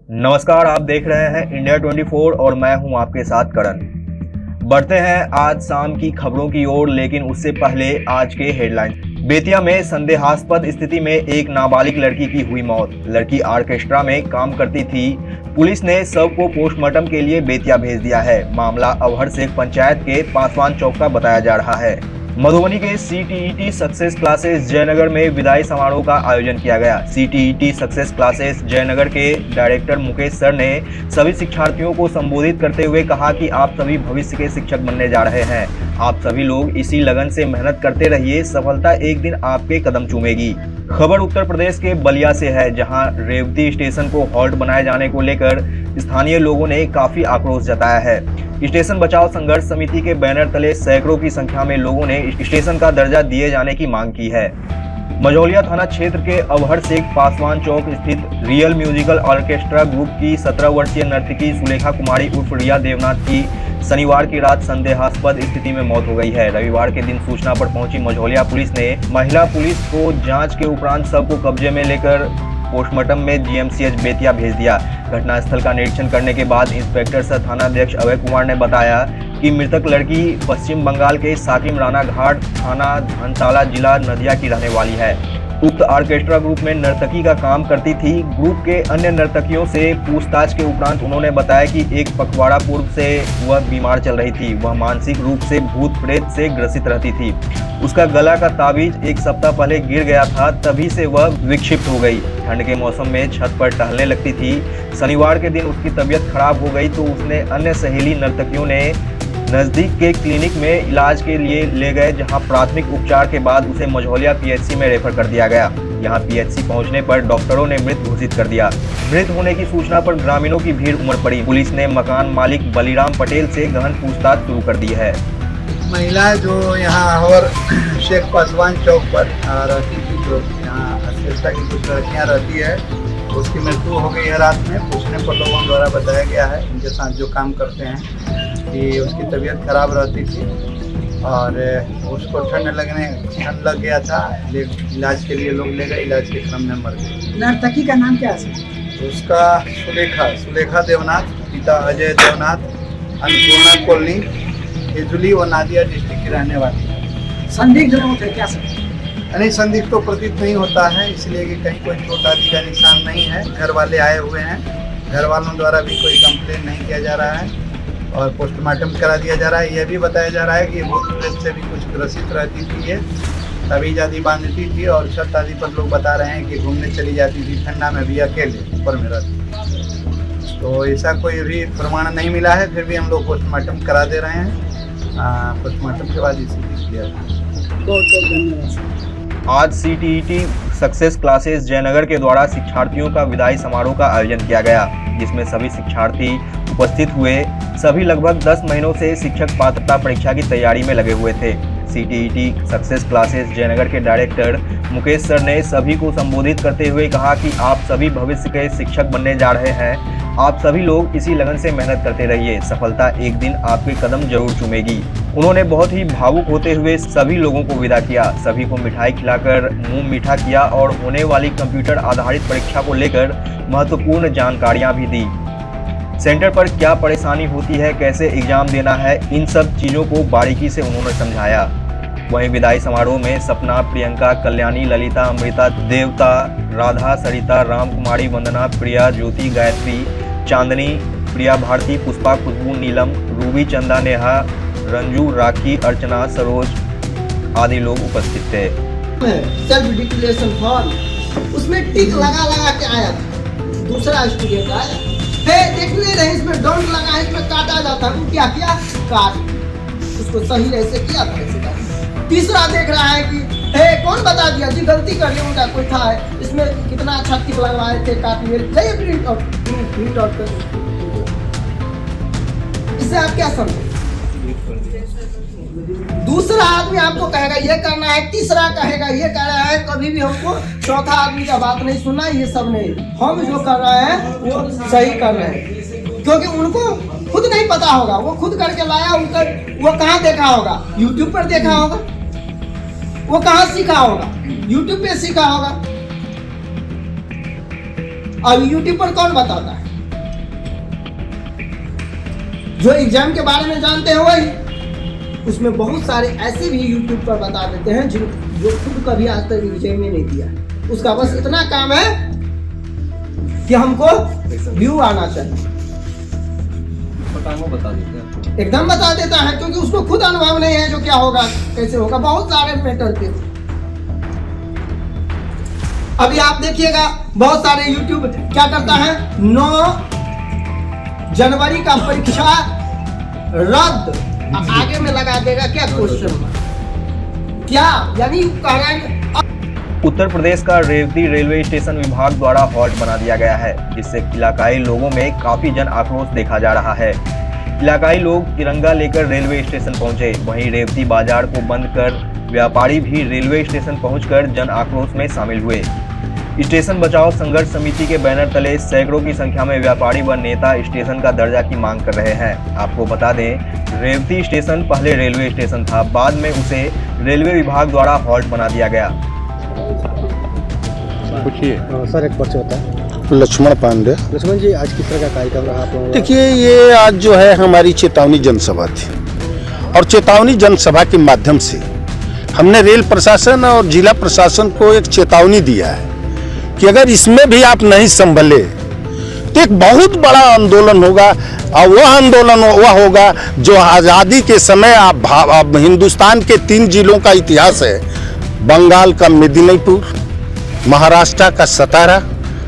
नमस्कार, आप देख रहे हैं इंडिया 24 और मैं हूं आपके साथ करण। बढ़ते हैं आज शाम की खबरों की ओर, लेकिन उससे पहले आज के हेडलाइन। बेतिया में संदेहास्पद स्थिति में एक नाबालिग लड़की की हुई मौत। लड़की ऑर्केस्ट्रा में काम करती थी। पुलिस ने शव को पोस्टमार्टम के लिए बेतिया भेज दिया है। मामला अवहर शेख पंचायत के पासवान चौक का बताया जा रहा है। मधुबनी के सीटीईटी सक्सेस क्लासेस जयनगर में विदाई समारोह का आयोजन किया गया। सीटीईटी सक्सेस क्लासेस जयनगर के डायरेक्टर मुकेश सर ने सभी शिक्षार्थियों को संबोधित करते हुए कहा कि आप सभी भविष्य के शिक्षक बनने जा रहे हैं। आप सभी लोग इसी लगन से मेहनत करते रहिए, सफलता एक दिन आपके कदम चूमेगी। खबर उत्तर प्रदेश के बलिया से है, जहां रेवती स्टेशन को हॉल्ट बनाए जाने को लेकर स्थानीय लोगों ने काफी आक्रोश जताया है। स्टेशन बचाओ संघर्ष समिति के बैनर तले सैकड़ों की संख्या में लोगों ने स्टेशन का दर्जा दिए जाने की मांग की है। मझौलिया थाना क्षेत्र के अवहर शेख पासवान चौक स्थित रियल म्यूजिकल ऑर्केस्ट्रा ग्रुप की 17 वर्षीय नर्तकी सुलेखा कुमारी उर्फ रिया देवनाथ की शनिवार की रात संदेहास्पद स्थिति में मौत हो गई है। रविवार के दिन सूचना पर पहुंची मझौलिया पुलिस ने महिला पुलिस को जांच के उपरांत शव को कब्जे में लेकर पोस्टमार्टम में जीएमसीएच बेतिया भेज दिया। घटनास्थल का निरीक्षण करने के बाद इंस्पेक्टर सह थानाध्यक्ष अभय कुमार ने बताया कि मृतक लड़की पश्चिम बंगाल के साकिम राणा घाट थाना धनताला जिला नदिया की रहने वाली है। उक्त ऑर्केस्ट्रा ग्रुप में नर्तकी का काम करती थी। ग्रुप के अन्य नर्तकियों से पूछताछ के उपरांत उन्होंने बताया कि एक पखवाड़ा पूर्व से वह बीमार चल रही थी। वह मानसिक रूप से भूत प्रेत से ग्रसित रहती थी। उसका गला का ताबीज एक सप्ताह पहले गिर गया था, तभी से वह विक्षिप्त हो गई। ठंड के मौसम में छत पर टहलने लगती थी। शनिवार के दिन उसकी तबीयत खराब हो गई तो उसने अन्य सहेली नर्तकियों ने नजदीक के क्लिनिक में इलाज के लिए ले गए, जहां प्राथमिक उपचार के बाद उसे मझौलिया पीएचसी में रेफर कर दिया गया। यहां पीएचसी पहुंचने पर डॉक्टरों ने मृत घोषित कर दिया। मृत होने की सूचना पर ग्रामीणों की भीड़ उमड़ पड़ी। पुलिस ने मकान मालिक बलीराम पटेल से गहन पूछताछ शुरू कर दी है। महिला जो यहाँ अवहर शेख पासवान चौक पर रहती थी, जो यहाँ ऑर्केस्ट्रा की कुछ लड़कियाँ रहती है, उसकी मृत्यु हो गई है रात में। पूछने पर लोगों द्वारा बताया गया है, उनके साथ जो काम करते हैं, कि उसकी तबीयत खराब रहती थी और उसको ठंड लग गया था। इलाज के लिए लोग ले गए, इलाज के क्रम में मर गई। नर्तकी का नाम क्या है? उसका सुलेखा देवनाथ, पिता अजय देवनाथ, अन्नपूर्णा कॉलोनी हिजुली और नादिया डिस्ट्रिक्ट की रहने वाली है। संदिग्ध लोग थे क्या सर? नहीं, संदिग्ध तो प्रतीत नहीं होता है, इसलिए कि कहीं कोई चोट आदि का निशान नहीं है। घर वाले आए हुए हैं, घर वालों द्वारा भी कोई कंप्लेन नहीं किया जा रहा है और पोस्टमार्टम करा दिया जा रहा है। यह भी बताया जा रहा है कि भूत प्रेत से भी कुछ ग्रसित रहती थी। ये तबीज आदि बांधती थी और छत आदि पर लोग बता रहे हैं कि घूमने चली जाती थी ठंडा में भी, अकेले ऊपर में रहती। तो ऐसा कोई भी प्रमाण नहीं मिला है, फिर भी हम लोग पोस्टमार्टम करा दे रहे हैं। पोस्टमार्टम के बाद इसी किया। आज सीटीईटी सक्सेस क्लासेस जयनगर के द्वारा शिक्षार्थियों का विदाई समारोह का आयोजन किया गया, जिसमें सभी शिक्षार्थी उपस्थित हुए। सभी लगभग 10 महीनों से शिक्षक पात्रता परीक्षा की तैयारी में लगे हुए थे। सीटीईटी सक्सेस क्लासेस जयनगर के डायरेक्टर मुकेश सर ने सभी को संबोधित करते हुए कहा कि आप सभी भविष्य के शिक्षक बनने जा रहे हैं। आप सभी लोग इसी लगन से मेहनत करते रहिए, सफलता एक दिन आपके कदम जरूर चूमेगी। उन्होंने बहुत ही भावुक होते हुए सभी लोगों को विदा किया। सभी को मिठाई खिलाकर मुंह मीठा किया और होने वाली कंप्यूटर आधारित परीक्षा को लेकर महत्वपूर्ण जानकारियां भी दी। सेंटर पर क्या परेशानी होती है, कैसे एग्जाम देना है, इन सब चीज़ों को बारीकी से उन्होंने समझाया। वहीं विदाई समारोह में सपना, प्रियंका, कल्याणी, ललिता, अमृता, देवता, राधा, सरिता, राम कुमारी, वंदना, प्रिया, ज्योति, गायत्री, चांदनी, प्रिया भारती, पुष्पा, खुशबू, नीलम, रूबी, चंदा, नेहा, रंजू, राखी, अर्चना, सरोज आदि लोग उपस्थित थे। सेल्फ डिक्लेरेशन फॉर्म उसमें टिक लगा के आया था। दूसरा स्टूडेंट आया, देखने रहे इसमें डॉट लगा है, इसमें काटा जाता है। क्या किया? काट उसको सही ऐसे किया था, ऐसे काट। तीसरा देख रहा है कि कौन बता दिया जी, गलती कर लिया उनका कोई था, इसमें कितना अच्छा टिक लगवाए थे, काट मेरे जाइए प्रिंट आउट कर। इससे आप क्या समझे? दूसरा आदमी आपको कहेगा ये करना है, तीसरा कहेगा ये कर रहा है। कभी भी हमको चौथा आदमी का बात नहीं सुनना, ये सब नहीं। हम जो कर रहे हैं वो सही कर रहे हैं, क्योंकि उनको खुद नहीं पता होगा। वो खुद करके लाया, उनका वो कहाँ देखा होगा? यूट्यूब पर देखा होगा। वो कहाँ सीखा होगा? यूट्यूब पे सीखा होगा। अब यूट्यूब पर कौन बताता है? जो एग्जाम के बारे में जानते हैं वही, उसमें बहुत सारे ऐसे भी यूट्यूब पर बता देते हैं जो खुद कभी आज तक एग्जाम में नहीं दिया। उसका बस इतना काम है कि हमको व्यू आना चाहिए, बता देते हैं, एकदम बता देता है, क्योंकि उसको खुद अनुभव नहीं है जो क्या होगा कैसे होगा, बहुत सारे मैटर पे। अभी आप देखिएगा बहुत सारे यूट्यूब क्या करता है, 9 जनवरी का परीक्षा रद्द, आगे में लगा देगा क्या क्वेश्चन, क्या यानी कह रहे हैं। उत्तर प्रदेश का रेवती रेलवे स्टेशन विभाग द्वारा हॉल्ट बना दिया गया है, जिससे इलाकाई लोगों में काफी जन आक्रोश देखा जा रहा है। इलाकाई लोग तिरंगा लेकर रेलवे स्टेशन पहुंचे, वहीं रेवती बाजार को बंद कर व्यापारी भी रेलवे स्टेशन पहुंचकर जन आक्रोश में शामिल हुए। स्टेशन बचाओ संघर्ष समिति के बैनर तले सैकड़ों की संख्या में व्यापारी व नेता स्टेशन का दर्जा की मांग कर रहे हैं। आपको बता दें, रेवती स्टेशन पहले रेलवे स्टेशन था, बाद में उसे रेलवे विभाग द्वारा हॉल्ट बना दिया गया। सर एक पर्चा होता है। लक्ष्मण पांडे। लक्ष्मण जी, आज किस तरह का कार्यक्रम रहा आप लोगों का? देखिए, ये आज जो है हमारी चेतावनी जनसभा थी, और चेतावनी जनसभा के माध्यम से हमने रेल प्रशासन और जिला प्रशासन को एक चेतावनी दिया है कि अगर इसमें भी आप नहीं संभले तो एक बहुत बड़ा आंदोलन होगा, और वह आंदोलन वह होगा जो आज़ादी के समय आप हिंदुस्तान के 3 जिलों का इतिहास है, बंगाल का मेदिनीपुर, महाराष्ट्र का सतारा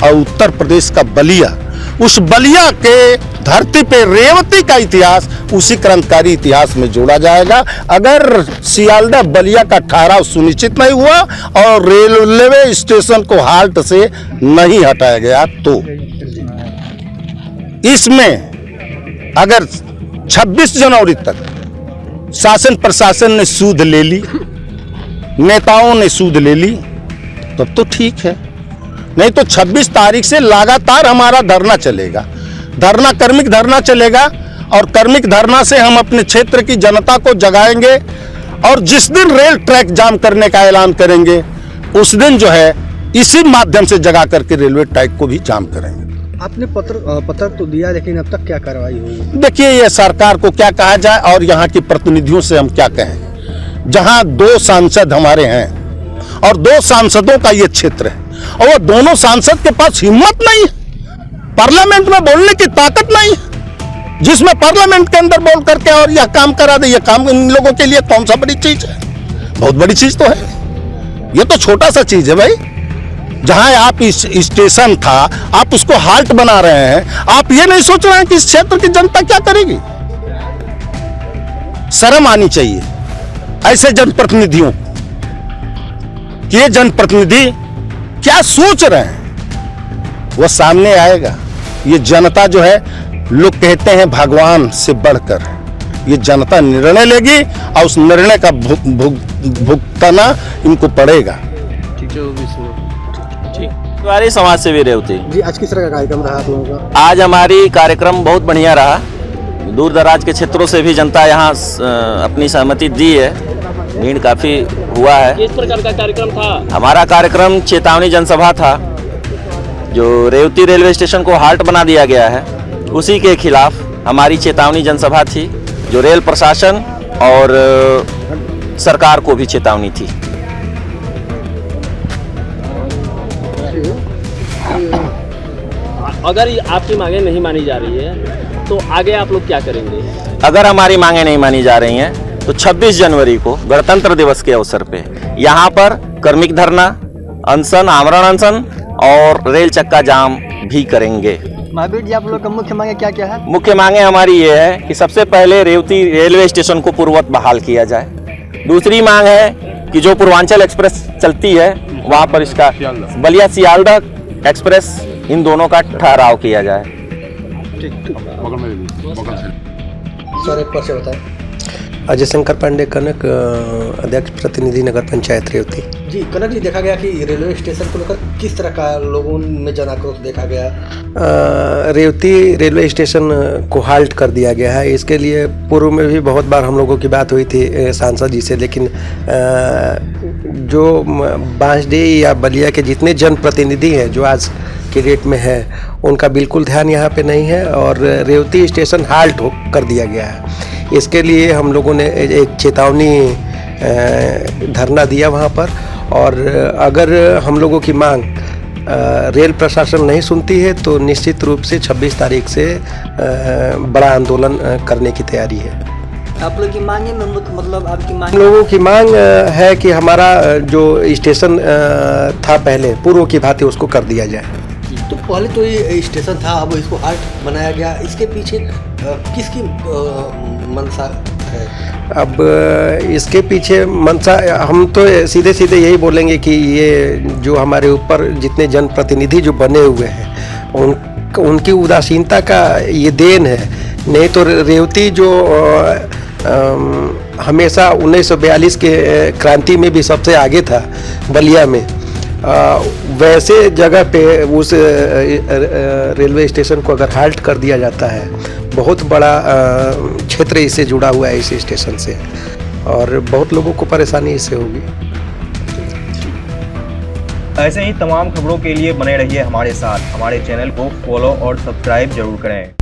और उत्तर प्रदेश का बलिया। उस बलिया के धरती पे रेवती का इतिहास उसी क्रांतिकारी इतिहास में जोड़ा जाएगा। अगर सियालदह बलिया का ठहराव सुनिश्चित नहीं हुआ और रेलवे स्टेशन को हाल्ट से नहीं हटाया गया तो इसमें अगर 26 जनवरी तक शासन प्रशासन ने सूद ले ली, नेताओं ने सूद ले ली, तब तो ठीक है, नहीं तो 26 तारीख से लगातार हमारा धरना चलेगा, कर्मिक धरना चलेगा, और कर्मिक धरना से हम अपने क्षेत्र की जनता को जगाएंगे, और जिस दिन रेल ट्रैक जाम करने का ऐलान करेंगे उस दिन जो है इसी माध्यम से जगा करके रेलवे ट्रैक को भी जाम करेंगे। आपने पत्र तो दिया, लेकिन अब तक क्या कार्रवाई हुई? देखिए, ये सरकार को क्या कहा जाए और यहाँ के प्रतिनिधियों से हम क्या कहें। जहाँ 2 सांसद हमारे हैं और 2 सांसदों का ये क्षेत्र है, और वो दोनों सांसद के पास हिम्मत नहीं, पार्लियामेंट में बोलने की ताकत नहीं, जिसमें पार्लियामेंट के अंदर बोल करके और यह काम करा दे। यह काम इन लोगों के लिए कौन सा बड़ी चीज है? बहुत बड़ी चीज तो है, ये तो छोटा सा चीज है भाई। जहां आप इस स्टेशन था, आप उसको हाल्ट बना रहे हैं, आप ये नहीं सोच रहे हैं कि इस क्षेत्र की जनता क्या करेगी। शर्म आनी चाहिए ऐसे जनप्रतिनिधियों, कि ये जनप्रतिनिधि क्या सोच रहे हैं, वो सामने आएगा। ये जनता जो है, लोग कहते हैं भगवान से बढ़कर, ये जनता निर्णय लेगी और उस निर्णय का भुगतना इनको पड़ेगा। हमारी समाज सेवी रेवती जी, आज किस तरह का कार्यक्रम रहा आप लोगों का? आज हमारी कार्यक्रम बहुत बढ़िया रहा। दूर दराज के क्षेत्रों से भी जनता यहाँ अपनी सहमति दी है, भीड़ काफी हुआ है। किस प्रकार का कार्यक्रम था? हमारा कार्यक्रम चेतावनी जनसभा था, जो रेवती रेलवे स्टेशन को हाल्ट बना दिया गया है उसी के खिलाफ हमारी चेतावनी जनसभा थी, जो रेल प्रशासन और सरकार को भी चेतावनी थी। अगर आपकी मांगे नहीं मानी जा रही है तो आगे आप लोग क्या करेंगे? अगर हमारी मांगे नहीं मानी जा रही हैं तो 26 जनवरी को गणतंत्र दिवस के अवसर पे यहाँ पर कर्मिक धरना, अनशन, आमरण अनशन और रेल चक्का जाम भी करेंगे। महावीर जी, आप लोग का मुख्य मांगे क्या क्या है? मुख्य मांगे हमारी ये है कि सबसे पहले रेवती रेलवे स्टेशन को पूर्ववत बहाल किया जाए। दूसरी मांग है कि जो पूर्वांचल एक्सप्रेस चलती है वहाँ पर इसका बलिया सियालदह एक्सप्रेस, इन दोनों का ठहराव किया जाए। सर एक पर्चा बताएं। अजय शंकर पांडे, कनक, अध्यक्ष प्रतिनिधि नगर पंचायत रेवती। जी कनक जी, देखा गया कि रेलवे स्टेशन को लेकर किस तरह का लोगों में जन आक्रोश देखा गया? रेवती रेलवे स्टेशन को हाल्ट कर दिया गया है। इसके लिए पूर्व में भी बहुत बार हम लोगों की बात हुई थी सांसद जी से, लेकिन जो बांसडीह या बलिया के जितने जनप्रतिनिधि हैं जो आज की डेट में है उनका बिल्कुल ध्यान यहाँ पे नहीं है और रेवती स्टेशन हाल्ट कर दिया गया है। इसके लिए हम लोगों ने एक चेतावनी धरना दिया वहाँ पर, और अगर हम लोगों की मांग रेल प्रशासन नहीं सुनती है तो निश्चित रूप से 26 तारीख से बड़ा आंदोलन करने की तैयारी है। आप लोग की मांगे में मतलब आपकी मांग? हम लोगों की मांग है कि हमारा जो स्टेशन था पहले पूर्व की भांति उसको कर दिया जाए। तो पहले तो ये स्टेशन था, अब इसको हाल्ट बनाया गया, इसके पीछे किसकी मंशा है? अब इसके पीछे मंशा हम तो सीधे सीधे यही बोलेंगे कि ये जो हमारे ऊपर जितने जनप्रतिनिधि जो बने हुए हैं उनकी उदासीनता का ये देन है। नहीं तो रेवती जो हमेशा 1942 के क्रांति में भी सबसे आगे था बलिया में, वैसे जगह पे उस रेलवे स्टेशन को अगर हाल्ट कर दिया जाता है, बहुत बड़ा क्षेत्र इससे जुड़ा हुआ है इस स्टेशन से, और बहुत लोगों को परेशानी इससे होगी। ऐसे ही तमाम खबरों के लिए बने रहिए हमारे साथ। हमारे चैनल को फॉलो और सब्सक्राइब जरूर करें।